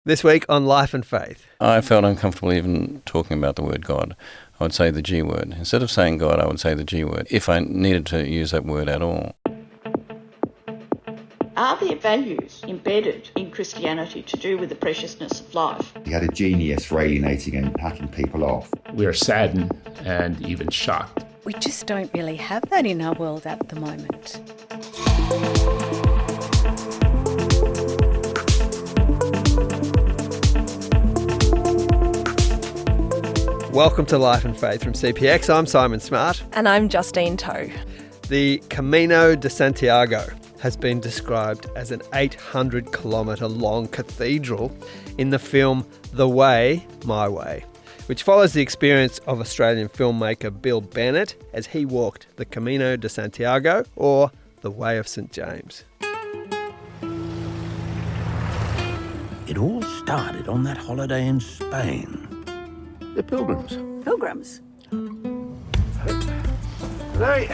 This week on Life and Faith. I felt uncomfortable even talking about the word God. I would say the G word. Instead of saying God, I would say the G word, if I needed to use that word at all. Are there values embedded in Christianity to do with the preciousness of life? He had a genius for alienating and packing people off. We are saddened and even shocked. We just don't really have that in our world at the moment. Welcome to Life and Faith from CPX. I'm Simon Smart. And I'm Justine Toe. The Camino de Santiago has been described as an 800-kilometre long cathedral in the film The Way, My Way, which follows the experience of Australian filmmaker Bill Bennett as he walked the Camino de Santiago, or the Way of St James. It all started on that holiday in Spain. The pilgrims. Pilgrims? Hey.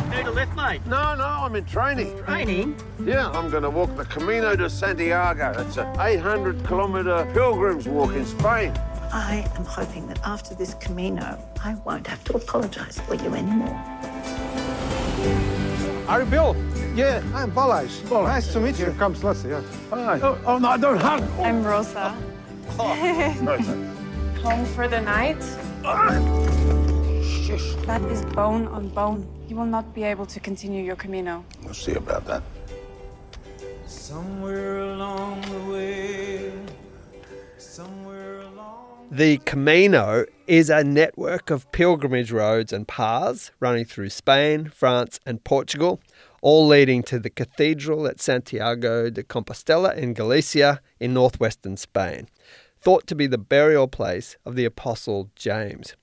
Need a lift, mate? No, I'm in training. Training? Yeah, I'm going to walk the Camino de Santiago. It's an 800-kilometre pilgrims walk in Spain. I am hoping that after this Camino, I won't have to apologise for you anymore. Are you Bill? Yeah, I'm Balázs. Well, nice to meet you. Here comes Leslie. Yeah. Hi. Oh, no, don't hug. Oh. I'm Rosa. Rosa. Home for the night? Shush. That is bone on bone. You will not be able to continue your Camino. We'll see about that. Somewhere along the way, The Camino is a network of pilgrimage roads and paths running through Spain, France and Portugal, all leading to the cathedral at Santiago de Compostela in Galicia in northwestern Spain, thought to be the burial place of the Apostle James.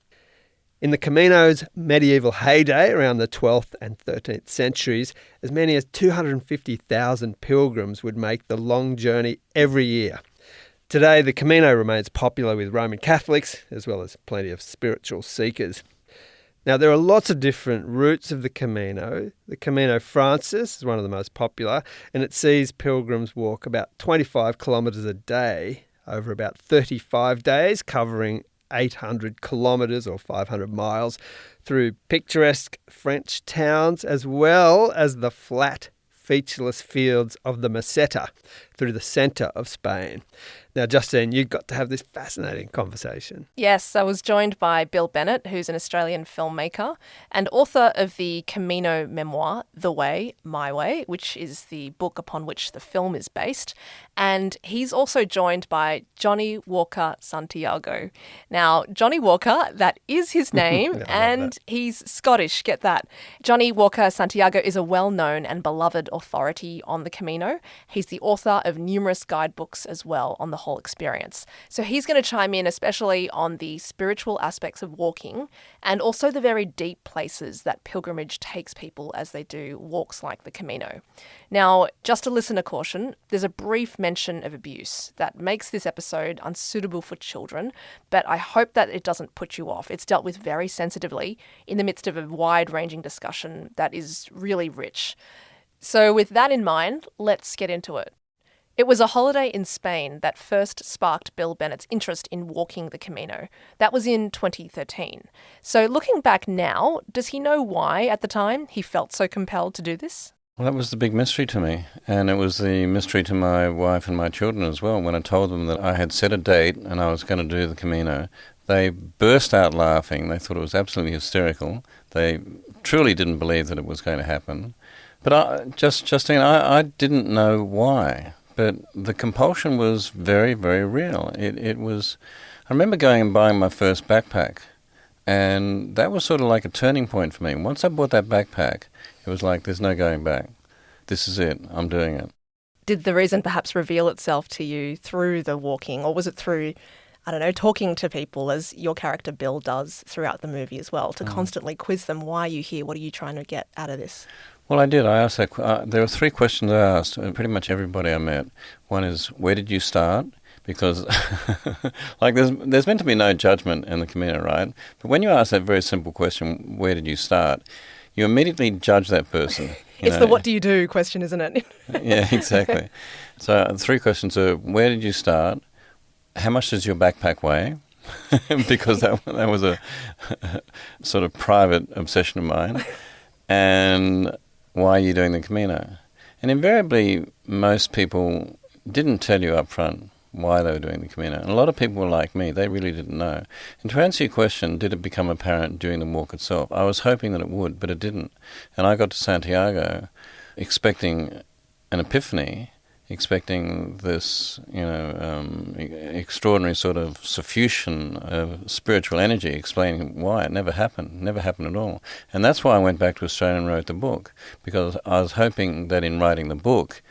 In the Camino's medieval heyday, around the 12th and 13th centuries, as many as 250,000 pilgrims would make the long journey every year. Today, the Camino remains popular with Roman Catholics, as well as plenty of spiritual seekers. Now, there are lots of different routes of the Camino. The Camino Francis is one of the most popular, and it sees pilgrims walk about 25 kilometres a day over about 35 days, covering 800 kilometres or 500 miles through picturesque French towns, as well as the flat, featureless fields of the Meseta through the centre of Spain. Now, Justine, you got to have this fascinating conversation. Yes, I was joined by Bill Bennett, who's an Australian filmmaker and author of the Camino memoir, The Way, My Way, which is the book upon which the film is based. And he's also joined by Johnnie Walker Santiago. Now, Johnnie Walker, that is his name, and he's Scottish, get that. Johnnie Walker Santiago is a well-known and beloved authority on the Camino. He's the author of numerous guidebooks as well on the whole experience. So he's going to chime in especially on the spiritual aspects of walking and also the very deep places that pilgrimage takes people as they do walks like the Camino. Now, just a listener caution, there's a brief mention of abuse that makes this episode unsuitable for children, but I hope that it doesn't put you off. It's dealt with very sensitively in the midst of a wide-ranging discussion that is really rich. So with that in mind, let's get into it. It was a holiday in Spain that first sparked Bill Bennett's interest in walking the Camino. That was in 2013. So looking back now, does he know why at the time he felt so compelled to do this? Well, that was the big mystery to me, and it was the mystery to my wife and my children as well. When I told them that I had set a date and I was going to do the Camino, they burst out laughing. They thought it was absolutely hysterical. They truly didn't believe that it was going to happen. But Justine, I didn't know why. But the compulsion was very, very real. It was. I remember going and buying my first backpack, and that was sort of like a turning point for me. Once I bought that backpack, it was like, there's no going back. This is it. I'm doing it. Did the reason perhaps reveal itself to you through the walking, or was it through, I don't know, talking to people, as your character Bill does throughout the movie as well, to constantly quiz them, why are you here? What are you trying to get out of this? Well, I did. I asked that. There were three questions I asked, pretty much everybody I met. One is, where did you start? Because, like, there's meant to be no judgment in the Camino, right? But when you ask that very simple question, where did you start, you immediately judge that person. It's the what do you do question, isn't it? Yeah, exactly. So the three questions are, where did you start? how much does your backpack weigh? Because that was a sort of private obsession of mine. And why are you doing the Camino? And invariably, most people didn't tell you up front why they were doing the Camino. And a lot of people were like me. They really didn't know. And to answer your question, did it become apparent during the walk itself? I was hoping that it would, but it didn't. And I got to Santiago expecting an epiphany, expecting this, extraordinary sort of suffusion of spiritual energy, explaining why it never happened at all. And that's why I went back to Australia and wrote the book, because I was hoping that in writing the book,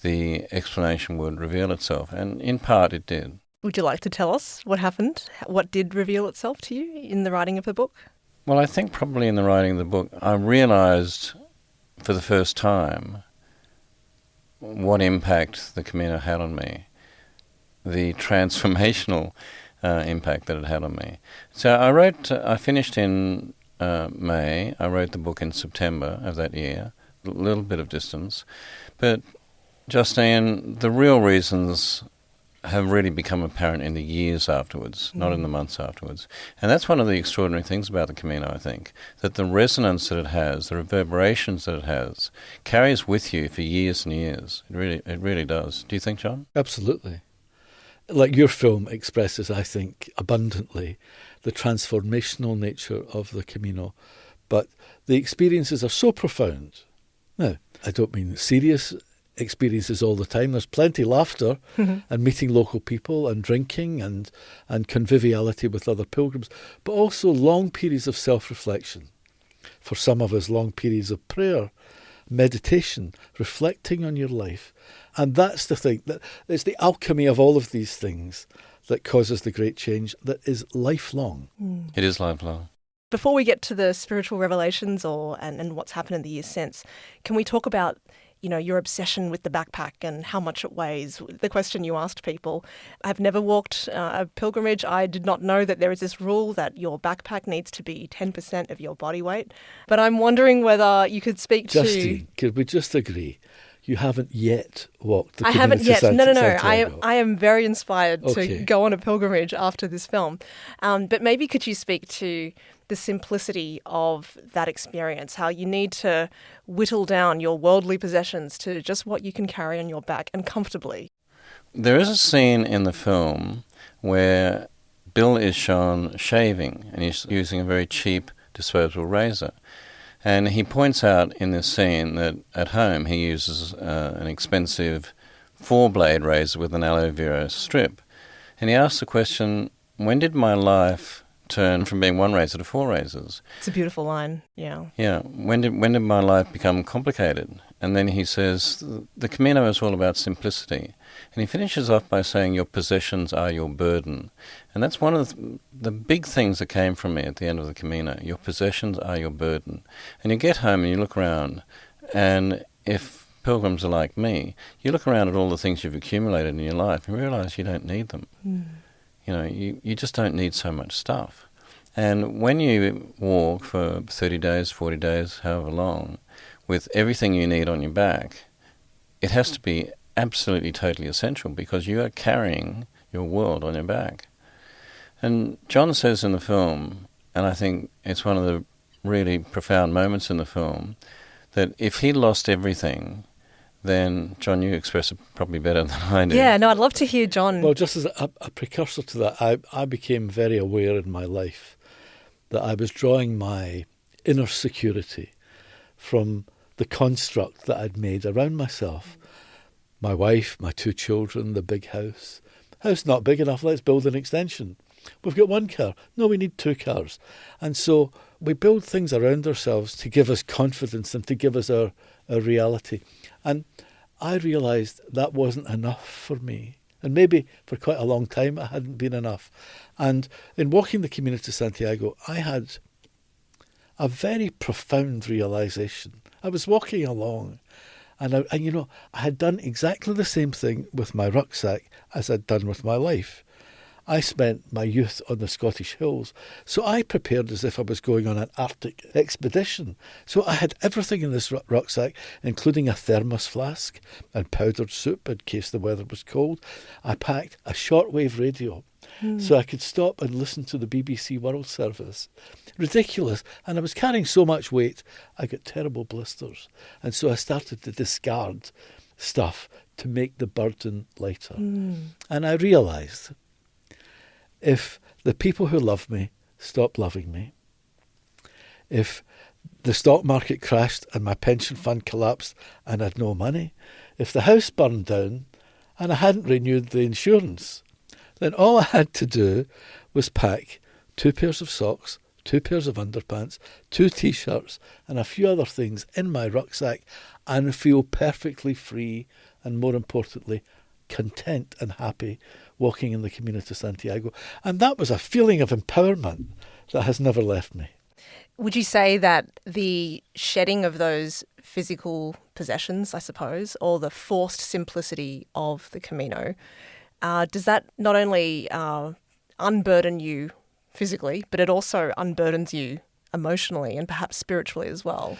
the explanation would reveal itself, and in part it did. Would you like to tell us what happened? What did reveal itself to you in the writing of the book? Well, I think probably in the writing of the book, I realised for the first time what impact the Camino had on me, the transformational impact that it had on me. So I finished in May. I wrote the book in September of that year, a little bit of distance, but Justine, the real reasons have really become apparent in the years afterwards, not in the months afterwards. And that's one of the extraordinary things about the Camino, I think, that the resonance that it has, the reverberations that it has, carries with you for years and years. It really does. Do you think, John? Absolutely. Like your film expresses, I think, abundantly the transformational nature of the Camino, but the experiences are so profound. Now, I don't mean serious experiences all the time. There's plenty laughter and meeting local people and drinking and conviviality with other pilgrims, but also long periods of self-reflection. For some of us, long periods of prayer, meditation, reflecting on your life. And that's the thing, that it's the alchemy of all of these things that causes the great change that is lifelong. It is lifelong. Before we get to the spiritual revelations and what's happened in the years since, can we talk about your obsession with the backpack and how much it weighs? The question you asked people. I've never walked a pilgrimage. I did not know that there is this rule that your backpack needs to be 10% of your body weight. But I'm wondering whether you could speak Justine, could we just agree? You haven't yet walked the I haven't yet. Santiago. I am very inspired to go on a pilgrimage after this film. But maybe could you speak to the simplicity of that experience, how you need to whittle down your worldly possessions to just what you can carry on your back and comfortably? There is a scene in the film where Bill is shown shaving, and he's using a very cheap disposable razor. And he points out in this scene that at home he uses an expensive 4-blade razor with an aloe vera strip. And he asks the question, when did my life turn from being one razor to 4 razors? It's a beautiful line, yeah. Yeah, when did my life become complicated? And then he says, the Camino is all about simplicity. And he finishes off by saying, your possessions are your burden. And that's one of the big things that came from me at the end of the Camino. Your possessions are your burden. And you get home and you look around, and if pilgrims are like me, you look around at all the things you've accumulated in your life and realize you don't need them. You just don't need so much stuff. And when you walk for 30 days, 40 days, however long, with everything you need on your back, it has to be absolutely totally essential because you are carrying your world on your back. And John says in the film, and I think it's one of the really profound moments in the film, that if he lost everything, then, John, you express it probably better than I do. Yeah, no, I'd love to hear John. Well, just as a precursor to that, I became very aware in my life that I was drawing my inner security from the construct that I'd made around myself. My wife, my 2 children, the big house. House not big enough, let's build an extension. We've got 1 car. No, we need 2 cars. And so we build things around ourselves to give us confidence and to give us our reality. And I realised that wasn't enough for me. And maybe for quite a long time it hadn't been enough. And in walking the Camino de Santiago, I had a very profound realisation. I was walking along and I had done exactly the same thing with my rucksack as I'd done with my life. I spent my youth on the Scottish hills, so I prepared as if I was going on an Arctic expedition. So I had everything in this rucksack, including a thermos flask and powdered soup in case the weather was cold. I packed a shortwave radio so I could stop and listen to the BBC World Service. Ridiculous. And I was carrying so much weight, I got terrible blisters. And so I started to discard stuff to make the burden lighter. And I realised, if the people who love me stop loving me, if the stock market crashed and my pension fund collapsed and I had no money, if the house burned down and I hadn't renewed the insurance, then all I had to do was pack 2 pairs of socks, 2 pairs of underpants, 2 T-shirts and a few other things in my rucksack and feel perfectly free and, more importantly, content and happy walking in the Camino de Santiago. And that was a feeling of empowerment that has never left me. Would you say that the shedding of those physical possessions, I suppose, or the forced simplicity of the Camino, does that not only unburden you physically, but it also unburdens you emotionally and perhaps spiritually as well?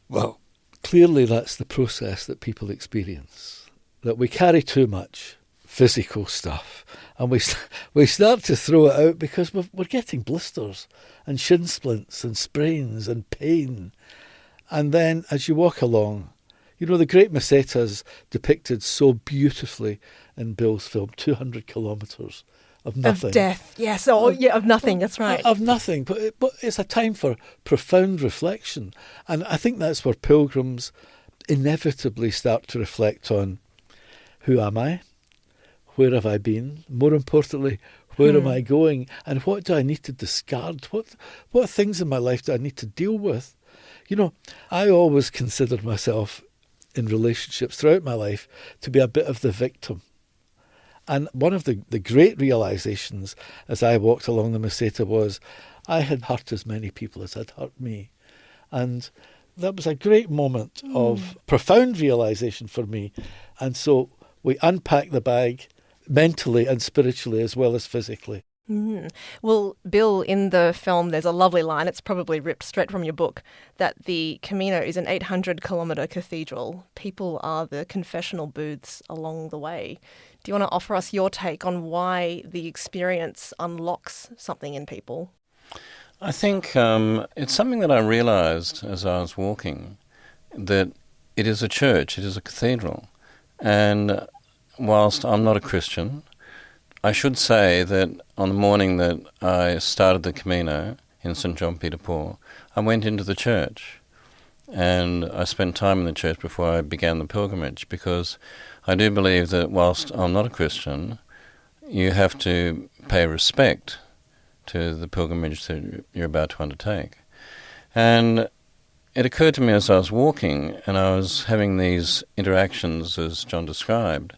Well, clearly that's the process that people experience, that we carry too much physical stuff and we start to throw it out because we're getting blisters and shin splints and sprains and pain. And then as you walk along, you know, the Great Mesetas depicted so beautifully in Bill's film, 200 kilometres of nothing. Of death, yes. Of nothing, that's right. Of nothing. But it's a time for profound reflection. And I think that's where pilgrims inevitably start to reflect on, who am I? Where have I been? More importantly, where am I going? And what do I need to discard? What things in my life do I need to deal with? You know, I always considered myself in relationships throughout my life to be a bit of the victim. And one of the great realisations as I walked along the Meseta was I had hurt as many people as had hurt me. And that was a great moment of profound realisation for me. And so we unpacked the bag mentally and spiritually as well as physically. Well, Bill, in the film, there's a lovely line, it's probably ripped straight from your book, that the Camino is an 800-kilometre cathedral. People are the confessional booths along the way. Do you want to offer us your take on why the experience unlocks something in people? I think it's something that I realised as I was walking, that it is a church, it is a cathedral. And whilst I'm not a Christian, I should say that on the morning that I started the Camino in St. John Peter Paul, I went into the church and I spent time in the church before I began the pilgrimage, because I do believe that whilst I'm not a Christian, you have to pay respect to the pilgrimage that you're about to undertake. And it occurred to me as I was walking and I was having these interactions as John described,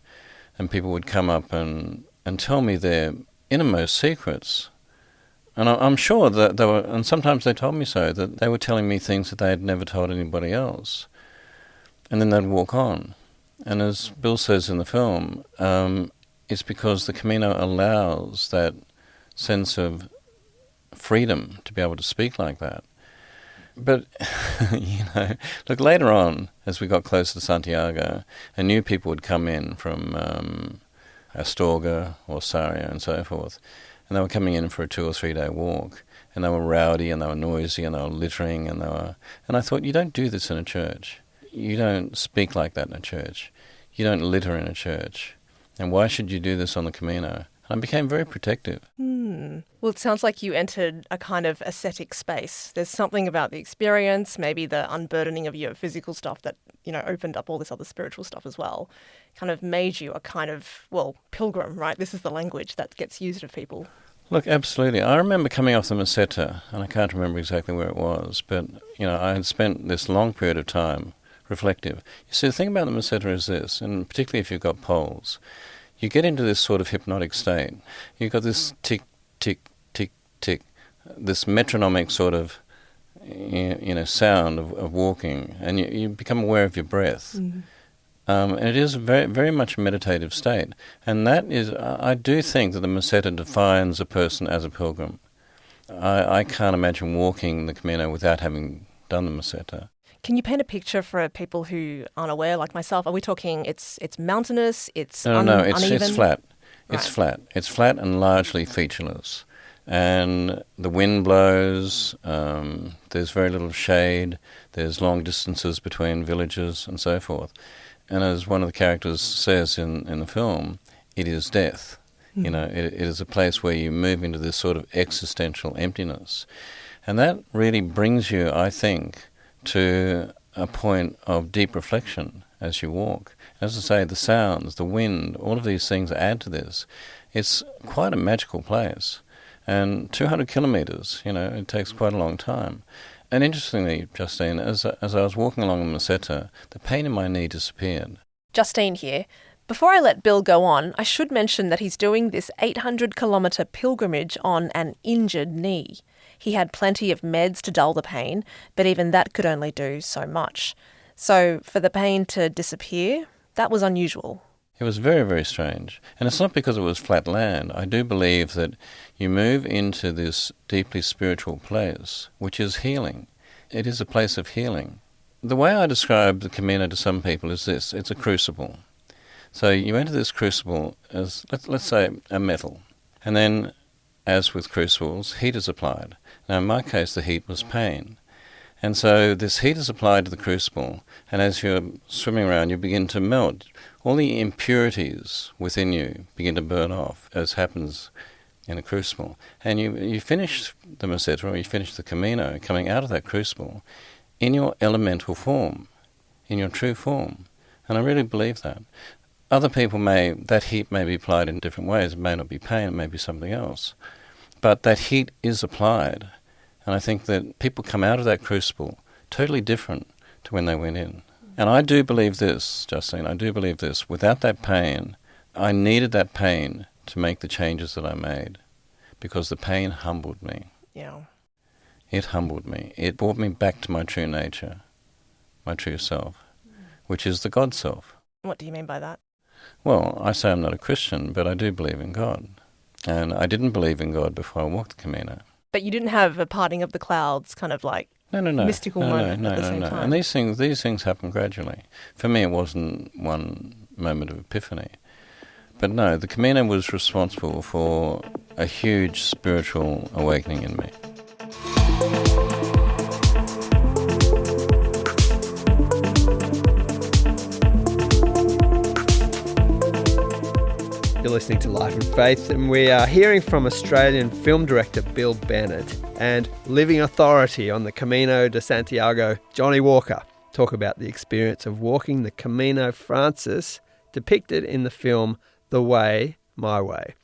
and people would come up and tell me their innermost secrets. And I'm sure that they were, and sometimes they told me so, that they were telling me things that they had never told anybody else. And then they'd walk on. And as Bill says in the film, it's because the Camino allows that sense of freedom to be able to speak like that. But, look, later on, as we got closer to Santiago, and new people would come in from Astorga or Sarria and so forth, and they were coming in for a 2 or 3 day walk, and they were rowdy and they were noisy and they were littering and I thought, you don't do this in a church. You don't speak like that in a church. You don't litter in a church. And why should you do this on the Camino? And I became very protective. Well, it sounds like you entered a kind of ascetic space. There's something about the experience, maybe the unburdening of your physical stuff that, opened up all this other spiritual stuff as well, kind of made you a kind of, pilgrim, right? This is the language that gets used of people. Look, absolutely. I remember coming off the Meseta, and I can't remember exactly where it was, but, I had spent this long period of time reflective. You see, the thing about the Meseta is this, and particularly if you've got poles, you get into this sort of hypnotic state. You've got this tick, tick, tick, tick, this metronomic sort of, sound of walking, and you become aware of your breath. And it is very, very much a meditative state. And that is, I do think that the Meseta defines a person as a pilgrim. I can't imagine walking the Camino without having done the Meseta. Can you paint a picture for people who aren't aware, like myself? Are we talking it's mountainous, it's No, uneven? It's flat. Right. It's flat. It's flat and largely featureless. And the wind blows, there's very little shade, there's long distances between villages and so forth. And as one of the characters says in the film, it is death. You know, it is a place where you move into this sort of existential emptiness. And that really brings you, I think, to a point of deep reflection as you walk. As I say, the sounds, the wind, all of these things add to this. It's quite a magical place. And 200 kilometres, you know, it takes quite a long time. And interestingly, Justine, as I was walking along the Meseta, the pain in my knee disappeared. Justine here. Before I let Bill go on, I should mention that he's doing this 800-kilometre pilgrimage on an injured knee. He had plenty of meds to dull the pain, but even that could only do so much. So for the pain to disappear, that was unusual. It was very, very strange. And it's not because it was flat land. I do believe that you move into this deeply spiritual place, which is healing. It is a place of healing. The way I describe the Camino to some people is this. It's a crucible. So you enter this crucible as, let's say, a metal. And then, as with crucibles, heat is applied. Now, in my case, the heat was pain. And so this heat is applied to the crucible, and as you're swimming around, you begin to melt. All the impurities within you begin to burn off, as happens in a crucible. And you finish the Meseta, or you finish the Camino, coming out of that crucible, in your elemental form, in your true form. And I really believe that. Other people that heat may be applied in different ways. It may not be pain, it may be something else. But that heat is applied. And I think that people come out of that crucible totally different to when they went in. And I do believe this, Justine, I do believe this. Without that pain, I needed that pain to make the changes that I made, because the pain humbled me. Yeah. It humbled me. It brought me back to my true nature, my true self, which is the God self. What do you mean by that? Well, I say I'm not a Christian, but I do believe in God. And I didn't believe in God before I walked the Camino. But you didn't have a parting of the clouds kind of like mystical moment at the same time. And these things happen gradually. For me, it wasn't one moment of epiphany. But no, the Camino was responsible for a huge spiritual awakening in me. You're listening to Life and Faith, and we are hearing from Australian film director Bill Bennett and living authority on the Camino de Santiago, Johnnie Walker, talk about the experience of walking the Camino Francis depicted in the film The Way, My Way.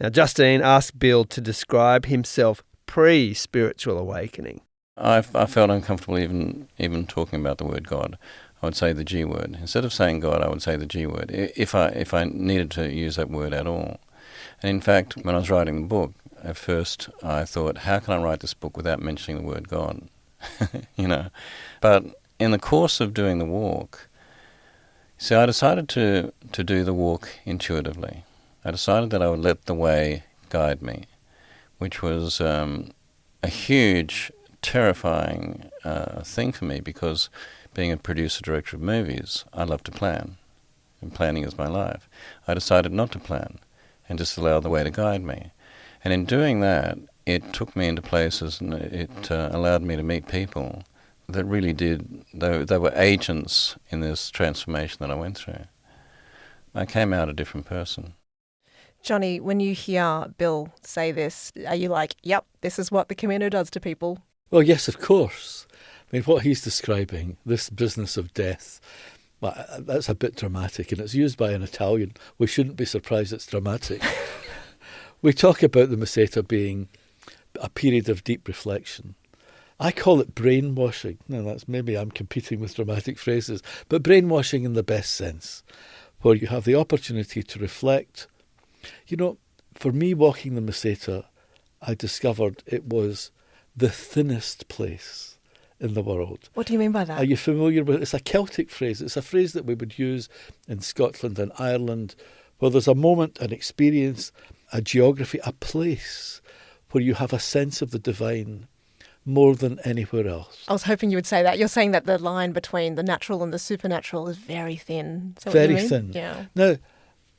Now, Justine asked Bill to describe himself pre-spiritual awakening. I felt uncomfortable even talking about the word God. I would say the G word. Instead of saying God, I would say the G word, if I needed to use that word at all. And in fact, when I was writing the book, at first I thought, how can I write this book without mentioning the word God? You know. But in the course of doing the walk, see, I decided to do the walk intuitively. I decided that I would let the way guide me, which was a huge, terrifying thing for me, because being a producer-director of movies, I love to plan, and planning is my life. I decided not to plan and just allow the way to guide me. And in doing that, it took me into places, and it allowed me to meet people that really did, they were agents in this transformation that I went through. I came out a different person. Johnnie, when you hear Bill say this, are you like, yep, this is what the Camino does to people? Well, yes, of course. I mean, what he's describing, this business of death, well, that's a bit dramatic, and it's used by an Italian. We shouldn't be surprised it's dramatic. We talk about the Meseta being a period of deep reflection. I call it brainwashing. Now, that's maybe I'm competing with dramatic phrases, but brainwashing in the best sense, where you have the opportunity to reflect. You know, for me, walking the Meseta, I discovered it was the thinnest place in the world. What do you mean by that? Are you familiar with it? It's a Celtic phrase. It's a phrase that we would use in Scotland and Ireland, where there's a moment, an experience, a geography, a place where you have a sense of the divine more than anywhere else. I was hoping you would say that. You're saying that the line between the natural and the supernatural is very thin. Is that what you mean? Thin. Yeah. Now,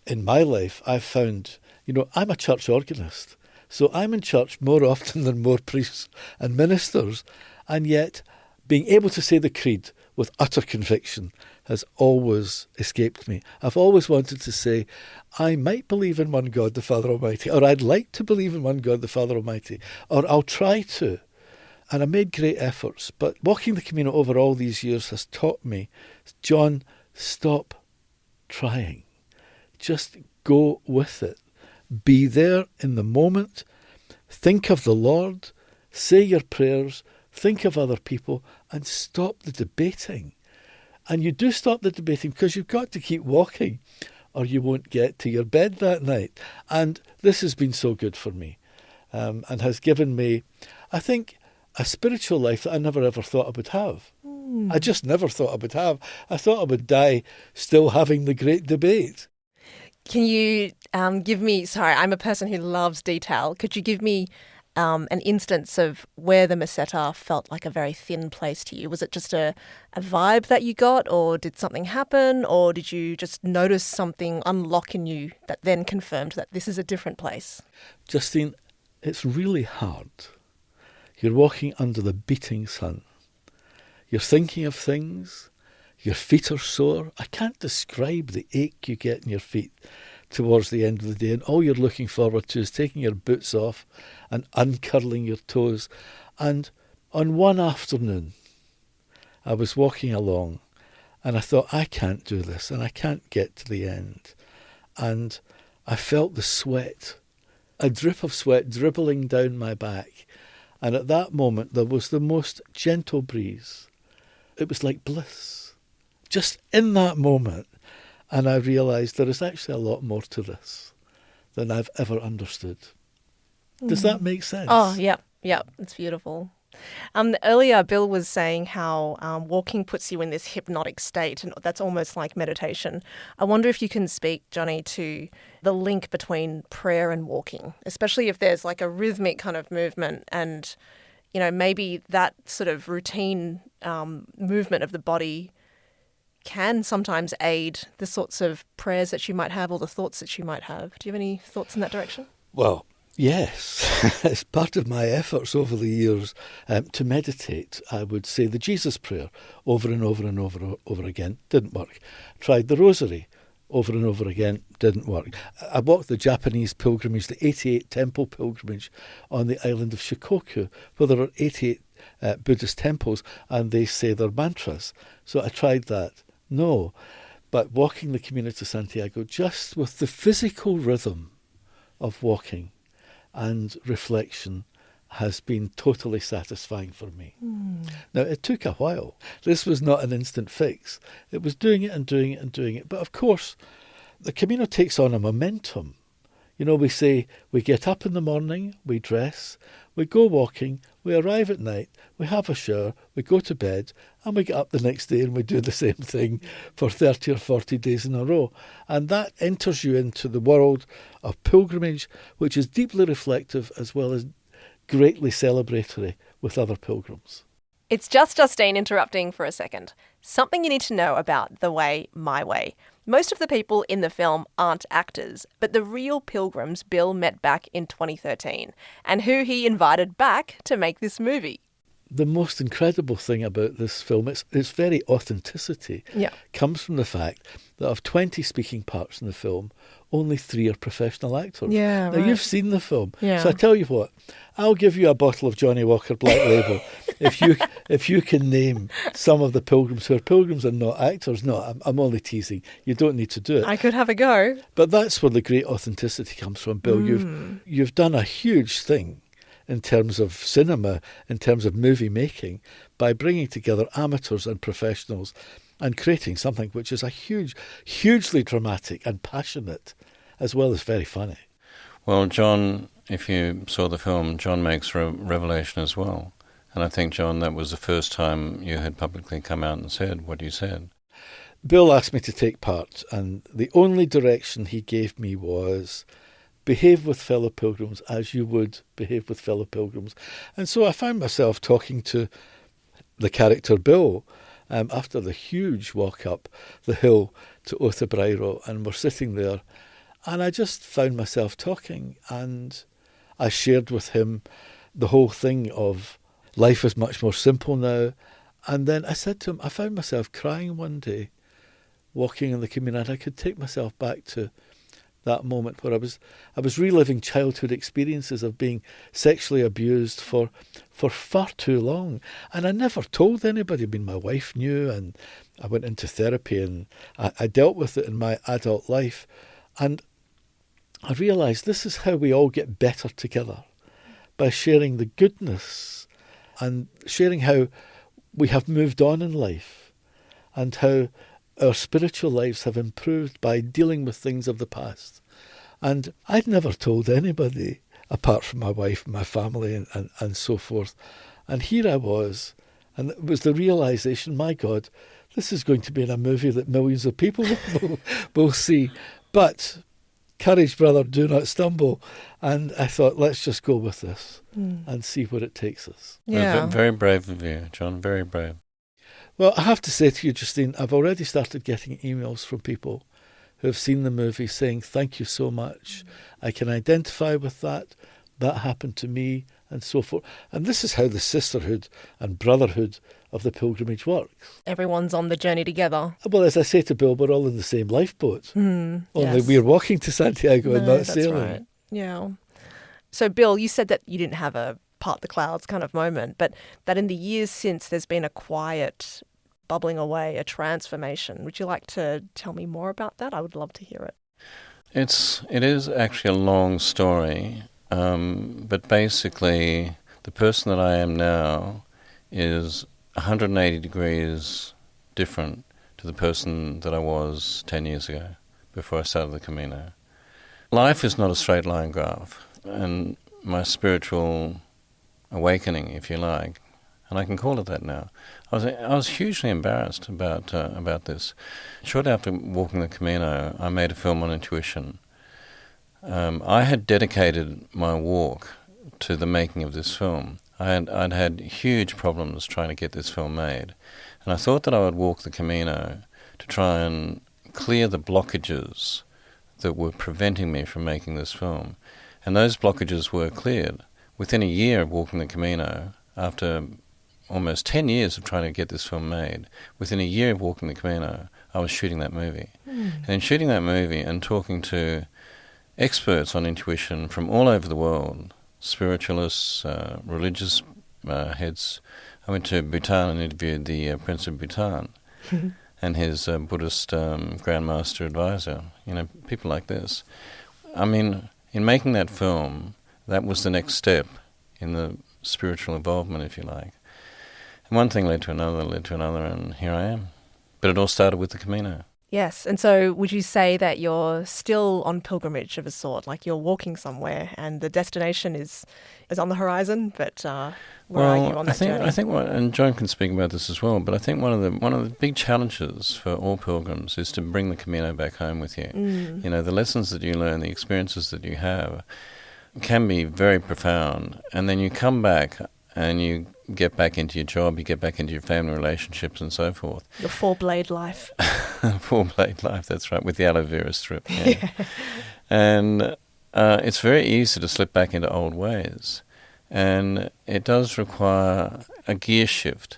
in my life, I've found, I'm a church organist. So I'm in church more often than more priests and ministers. And yet, being able to say the creed with utter conviction has always escaped me. I've always wanted to say, I might believe in one God, the Father Almighty, or I'd like to believe in one God, the Father Almighty, or I'll try to. And I made great efforts. But walking the Camino over all these years has taught me, John, stop trying. Just go with it. Be there in the moment. Think of the Lord. Say your prayers. Think of other people and stop the debating. And you do stop the debating because you've got to keep walking or you won't get to your bed that night. And this has been so good for me and has given me, I think, a spiritual life that I never ever thought I would have. I just never thought I would have. I thought I would die still having the great debate. Can you give me, sorry, I'm a person who loves detail. Could you give me an instance of where the Meseta felt like a very thin place to you? Was it just a vibe that you got, or did something happen, or did you just notice something unlock in you that then confirmed that this is a different place? Justine, it's really hard. You're walking under the beating sun. You're thinking of things. Your feet are sore. I can't describe the ache you get in your feet towards the end of the day, and all you're looking forward to is taking your boots off and uncurling your toes. And on one afternoon, I was walking along and I thought, I can't do this and I can't get to the end. And I felt the sweat, a drip of sweat dribbling down my back. And at that moment, there was the most gentle breeze. It was like bliss. Just in that moment. And I realised there is actually a lot more to this than I've ever understood. Does that make sense? Oh, yeah. It's beautiful. Earlier, Bill was saying how walking puts you in this hypnotic state, and that's almost like meditation. I wonder if you can speak, Johnny, to the link between prayer and walking, especially if there's like a rhythmic kind of movement and, maybe that sort of routine movement of the body can sometimes aid the sorts of prayers that you might have or the thoughts that you might have. Do you have any thoughts in that direction? Well, yes. It's part of my efforts over the years to meditate. I would say the Jesus prayer over and over and over again. Didn't work. Tried the rosary over and over again. Didn't work. I walked the Japanese pilgrimage, the 88 temple pilgrimage on the island of Shikoku, where there are 88 Buddhist temples and they say their mantras. So I tried that. No, but walking the Camino de Santiago, just with the physical rhythm of walking and reflection, has been totally satisfying for me. Now, it took a while. This was not an instant fix. It was doing it and doing it and doing it. But of course, the Camino takes on a momentum. We say we get up in the morning, we dress, we go walking, we arrive at night, we have a shower, we go to bed, and we get up the next day and we do the same thing for 30 or 40 days in a row. And that enters you into the world of pilgrimage, which is deeply reflective as well as greatly celebratory with other pilgrims. It's just Justine interrupting for a second. Something you need to know about The Way, My Way. Most of the people in the film aren't actors, but the real pilgrims Bill met back in 2013 and who he invited back to make this movie. The most incredible thing about this film, its very authenticity, comes from the fact that of 20 speaking parts in the film, only 3 are professional actors. Yeah, now, right. You've seen the film. Yeah. So I tell you what, I'll give you a bottle of Johnnie Walker Black Label if you can name some of the pilgrims who are pilgrims and not actors. No, I'm only teasing. You don't need to do it. I could have a go. But that's where the great authenticity comes from, Bill. You've done a huge thing in terms of cinema, in terms of movie making, by bringing together amateurs and professionals and creating something which is hugely dramatic and passionate, as well as very funny. Well, John, if you saw the film, John makes a revelation as well. And I think, John, that was the first time you had publicly come out and said what you said. Bill asked me to take part, and the only direction he gave me was behave with fellow pilgrims as you would behave with fellow pilgrims. And so I found myself talking to the character Bill after the huge walk up the hill to oft-travelled, and we're sitting there, and I just found myself talking, and I shared with him the whole thing of life is much more simple now. And then I said to him, I found myself crying one day walking in the Camino, and I could take myself back to that moment where I was reliving childhood experiences of being sexually abused for far too long. And I never told anybody. I mean, my wife knew, and I went into therapy, and I dealt with it in my adult life. And I realised this is how we all get better together, by sharing the goodness and sharing how we have moved on in life and how our spiritual lives have improved by dealing with things of the past. And I'd never told anybody, apart from my wife and my family and so forth. And here I was, and it was the realisation, my God, this is going to be in a movie that millions of people will see. But courage, brother, do not stumble. And I thought, let's just go with this and see where it takes us. Yeah. Very brave of you, John, very brave. Well, I have to say to you, Justine, I've already started getting emails from people who have seen the movie saying, thank you so much. I can identify with that. That happened to me, and so forth. And this is how the sisterhood and brotherhood of the pilgrimage works. Everyone's on the journey together. Well, as I say to Bill, we're all in the same lifeboat. Only yes. we're walking to Santiago and not sailing. Right. Yeah. So, Bill, you said that you didn't have a part the clouds kind of moment, but that in the years since there's been a quiet bubbling away, a transformation. Would you like to tell me more about that? I would love to hear it. It is actually a long story, but basically the person that I am now is 180 degrees different to the person that I was 10 years ago, before I started the Camino. Life is not a straight line graph, and my spiritual awakening, if you like, and I can call it that now. I was hugely embarrassed about this. Shortly after walking the Camino, I made a film on intuition. I had dedicated my walk to the making of this film. I'd had huge problems trying to get this film made, and I thought that I would walk the Camino to try and clear the blockages that were preventing me from making this film. And those blockages were cleared. Within a year of walking the Camino, after almost 10 years of trying to get this film made, within a year of walking the Camino, I was shooting that movie. And in shooting that movie and talking to experts on intuition from all over the world, spiritualists, religious heads, I went to Bhutan and interviewed the Prince of Bhutan and his Buddhist Grand Master advisor, people like this. I mean, in making that film, that was the next step in the spiritual involvement, if you like. And one thing led to another, and here I am. But it all started with the Camino. Yes, and so would you say that you're still on pilgrimage of a sort, like you're walking somewhere and the destination is on the horizon, but where are you on that journey? I think, and John can speak about this as well, but I think one of the big challenges for all pilgrims is to bring the Camino back home with you. The lessons that you learn, the experiences that you have can be very profound, and then you come back and you get back into your job, you get back into your family relationships and so forth. Your four-blade life. Four-blade life, that's right, with the aloe vera strip. Yeah. And it's very easy to slip back into old ways. And it does require a gear shift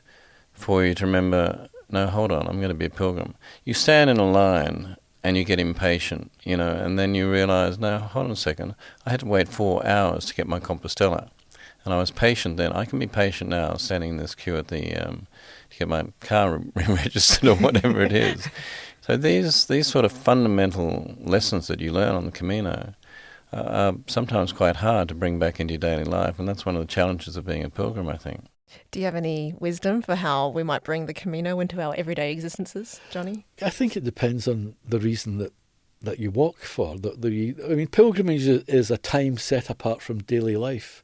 for you to remember, no, hold on, I'm going to be a pilgrim. You stand in a line and you get impatient, and then you realise, no, hold on a second, I had to wait 4 hours to get my Compostela. And I was patient then. I can be patient now, standing in this queue at the to get my car registered or whatever it is. So these sort of fundamental lessons that you learn on the Camino are sometimes quite hard to bring back into your daily life, and that's one of the challenges of being a pilgrim, I think. Do you have any wisdom for how we might bring the Camino into our everyday existences, Johnny? I think it depends on the reason that you walk for. Pilgrimage is a time set apart from daily life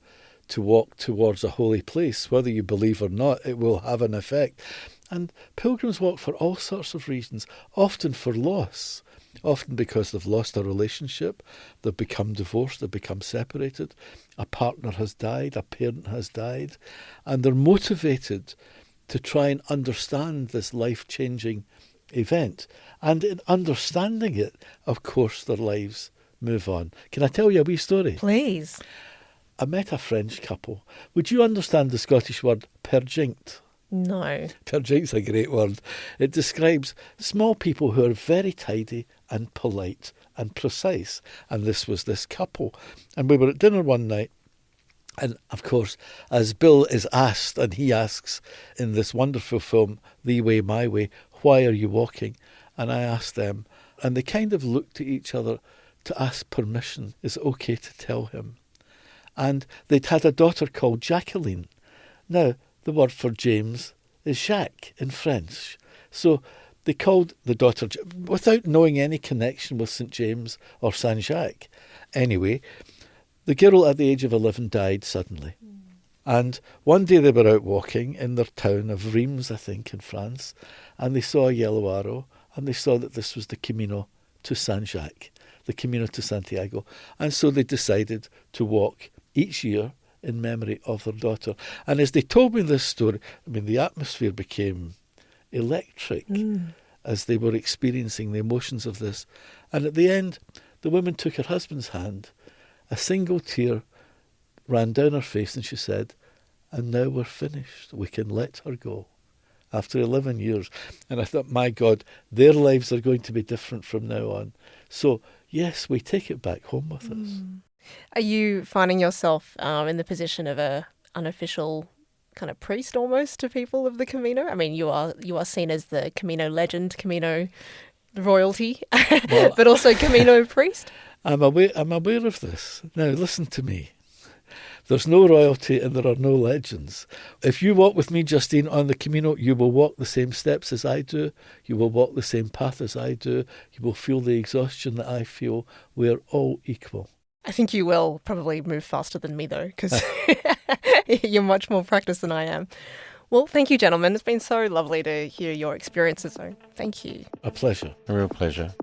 to walk towards a holy place. Whether you believe or not, it will have an effect. And pilgrims walk for all sorts of reasons, often for loss, often because they've lost a relationship, they've become divorced, they've become separated, a partner has died, a parent has died, and they're motivated to try and understand this life-changing event. And in understanding it, of course, their lives move on. Can I tell you a wee story? Please. I met a French couple. Would you understand the Scottish word perjinct? No. Perjinkt's a great word. It describes small people who are very tidy and polite and precise. And this was this couple. And we were at dinner one night. And of course, as Bill is asked, and he asks in this wonderful film, The Way, My Way, why are you walking? And I asked them, and they kind of looked at each other to ask permission. Is it okay to tell him? And they'd had a daughter called Jacqueline. Now, the word for James is Jacques in French. So they called the daughter, without knowing any connection with St. James or Saint Jacques. Anyway, the girl at the age of 11 died suddenly. And one day they were out walking in their town of Reims, I think, in France, and they saw a yellow arrow, and they saw that this was the Camino to Saint Jacques, the Camino to Santiago. And so they decided to walk each year in memory of their daughter. And as they told me this story, I mean, the atmosphere became electric as they were experiencing the emotions of this. And at the end, the woman took her husband's hand. A single tear ran down her face, and she said, and now we're finished. We can let her go. After 11 years. And I thought, my God, their lives are going to be different from now on. So, yes, we take it back home with us. Are you finding yourself in the position of a unofficial kind of priest almost to people of the Camino? I mean, you are seen as the Camino legend, Camino royalty, well, but also Camino priest? I'm aware of this. Now, listen to me. There's no royalty and there are no legends. If you walk with me, Justine, on the Camino, you will walk the same steps as I do. You will walk the same path as I do. You will feel the exhaustion that I feel. We're all equal. I think you will probably move faster than me, though, because you're much more practiced than I am. Well, thank you, gentlemen. It's been so lovely to hear your experiences, so thank you. A pleasure. A real pleasure.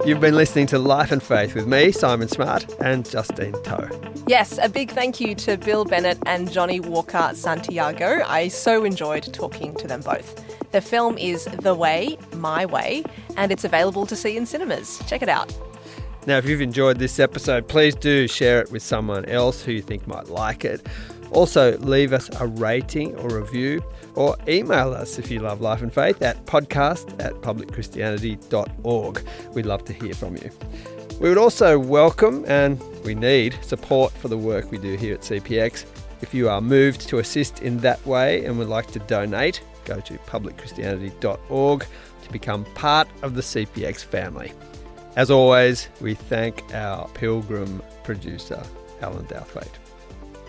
You've been listening to Life and Faith with me, Simon Smart, and Justine Toe. Yes, a big thank you to Bill Bennett and Johnnie Walker Santiago. I so enjoyed talking to them both. The film is The Way, My Way, and it's available to see in cinemas. Check it out. Now, if you've enjoyed this episode, please do share it with someone else who you think might like it. Also, leave us a rating or review, or email us if you love Life and Faith at podcast@publicchristianity.org. We'd love to hear from you. We would also welcome, and we need, support for the work we do here at CPX. If you are moved to assist in that way and would like to donate, go to publicchristianity.org to become part of the CPX family. As always, we thank our pilgrim producer, Alan Douthwaite.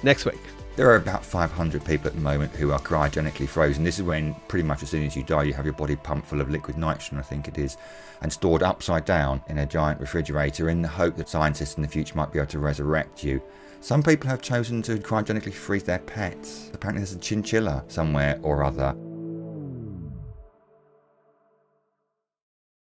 Next week. There are about 500 people at the moment who are cryogenically frozen. This is when pretty much as soon as you die, you have your body pumped full of liquid nitrogen, I think it is, and stored upside down in a giant refrigerator in the hope that scientists in the future might be able to resurrect you. Some people have chosen to cryogenically freeze their pets. Apparently there's a chinchilla somewhere or other.